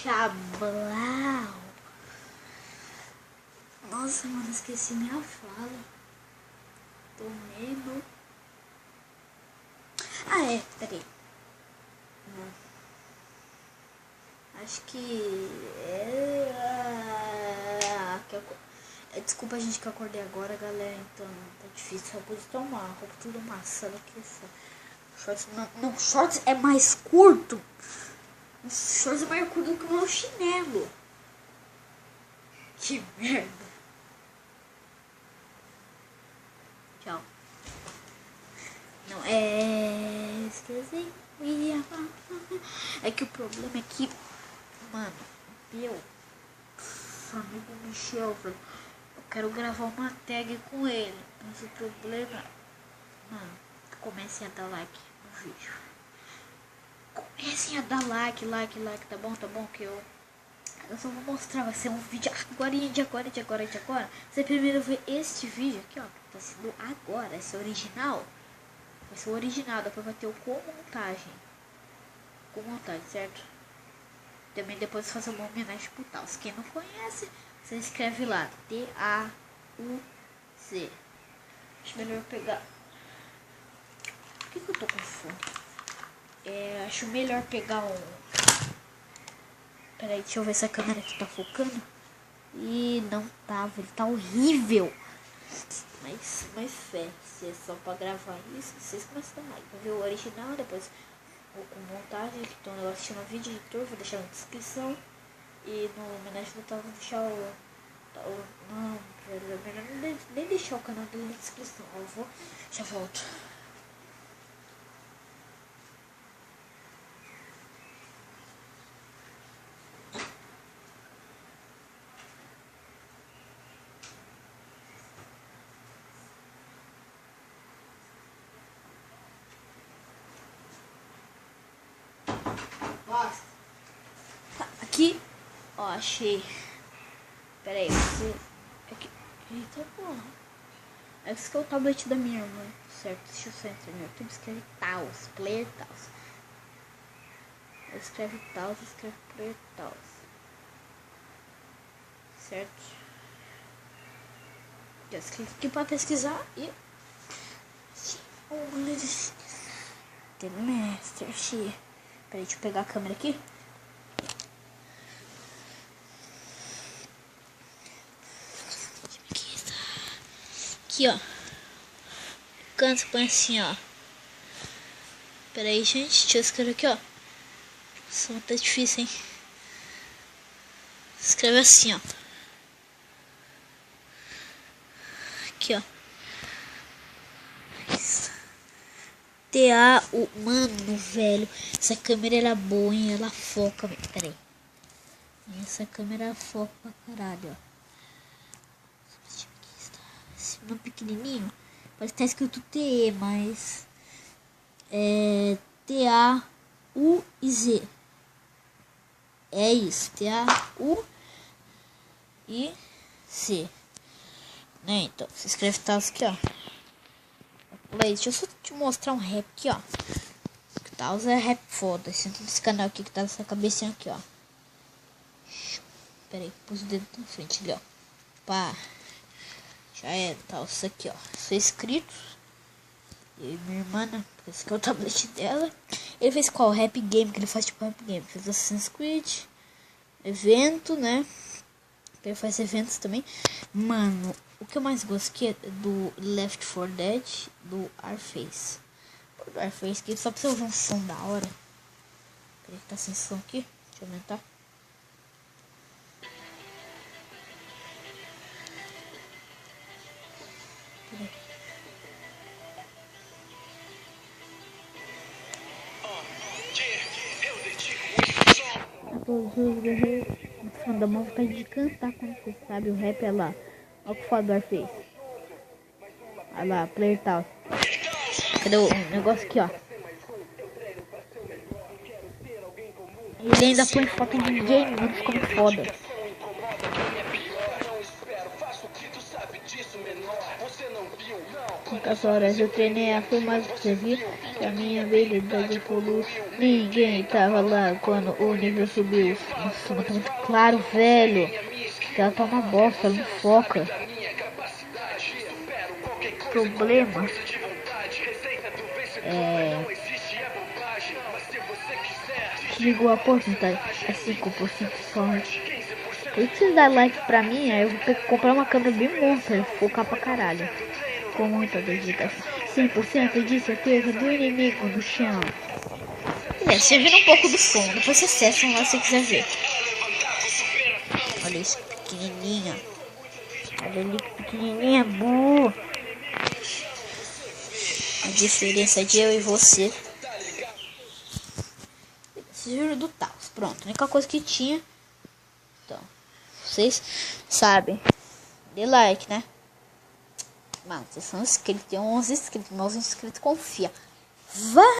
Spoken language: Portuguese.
Chablau. Nossa, mano, esqueci minha fala. Tô medo. Ah, é, peraí. Acho que desculpa, gente, que eu acordei agora, galera. Então tá difícil. Eu pude tomar roupa tudo amassada aqui. Shorts não, shorts é mais curto. Shorts é mais curto que o meu chinelo. Que merda. Tchau. Não, esqueci. É que o problema é que, mano, meu amigo Michel, velho, eu quero gravar uma tag com ele. Mas o problema, mano, comecem a dar like no vídeo. Comecem a dar like, tá bom, que eu só vou mostrar, vai ser um vídeo de agora. Você primeiro vê este vídeo aqui, ó, que tá sendo agora, esse original. Vai ser o original, depois vai ter o com montagem, certo? Também depois fazer uma homenagem pro Taos. Quem não conhece, você escreve lá, T-A-U-Z. Acho melhor pegar. Por que eu tô com fome? Acho melhor pegar um. Peraí, deixa eu ver se a câmera aqui tá focando. Ih, não tava, ele tá horrível. Mas fé, se é só pra gravar isso, vocês começam a dar like. Vai ver o original, depois ou com montagem, então eu assisti no vídeo editor, vou deixar na descrição. E no homenagem do Taos, vou deixar não, melhor nem deixar o canal dele na descrição. Eu vou, já volto. Aqui, ó, achei. Pera aí, você. Aqui. Eita porra. Esse aqui é o tablet da minha irmã. Certo, deixa eu só entrar no YouTube. Escreve Taos, Player Taos. Escreve Taos, escreve Player Taos. Certo? Já escrevi aqui pra pesquisar e. The Master Chief. Peraí, deixa eu pegar a câmera aqui. Aqui, ó. Canto põe assim, ó. Pera aí, gente. Deixa eu escrever aqui, ó. Isso tá difícil, hein? Escreve assim, ó. Aqui, ó. T-A-U. Mano, velho. Essa câmera era boa, hein? Ela foca, velho. Pera aí. Essa câmera foca pra caralho, ó. Esse nome pequenininho. Parece que tá escrito T-E, mas é T-A-U-I-Z. É isso, T-A-U-I-Z. Né? Então, se escreve Taos aqui, ó. Deixa eu só te mostrar um rap aqui, ó. Taos é rap foda. Senta nesse canal aqui que tá nessa cabecinha aqui, ó. Pera aí, pus o dedo na frente ali, ó. Pá. Já é, tal, isso aqui, ó. Sou inscrito. E minha irmã, né? Esse aqui é o tablet dela. Ele fez qual? Rap Game, que ele faz tipo Rap Game. Fez Assassin's Creed. Evento, né? Ele faz eventos também. Mano, o que eu mais gosto aqui é do Left 4 Dead, do Arface. Do Arface, que só pra você ouvir um som da hora. Peraí que tá sem som aqui. Deixa eu aumentar. Os guerreiros dá uma vontade de cantar quando você sabe o rap é lá. Olha o que o Fador fez. Olha lá, Player Taos. Cadê o negócio aqui, ó? Ele ainda põe foto de game, mano, ficou muito foda. Muitas horas eu treinei a filmar pra você ver. A minha habilidade evoluiu. Ninguém tava lá quando o nível subiu. Nossa, mas tá muito claro, velho. Ela tá uma bosta, ela não foca. Problema desligou a porcentagem é 5% só. Por isso vocês dar like pra mim, aí eu vou ter que comprar uma câmera bem monstro e focar pra caralho. Com muita dedicação. 100% de certeza do inimigo no chão. Você vira um pouco do som, depois você acessa lá se quiser ver. Olha isso, pequenininha. Olha ali que pequenininha, bu. A diferença de eu e você. Vocês viram do Taos. Pronto, a única coisa que tinha. Então, vocês sabem. Dê like, né? Mano, vocês são inscritos. Tem 11 inscritos. Meus inscritos confia. Vai!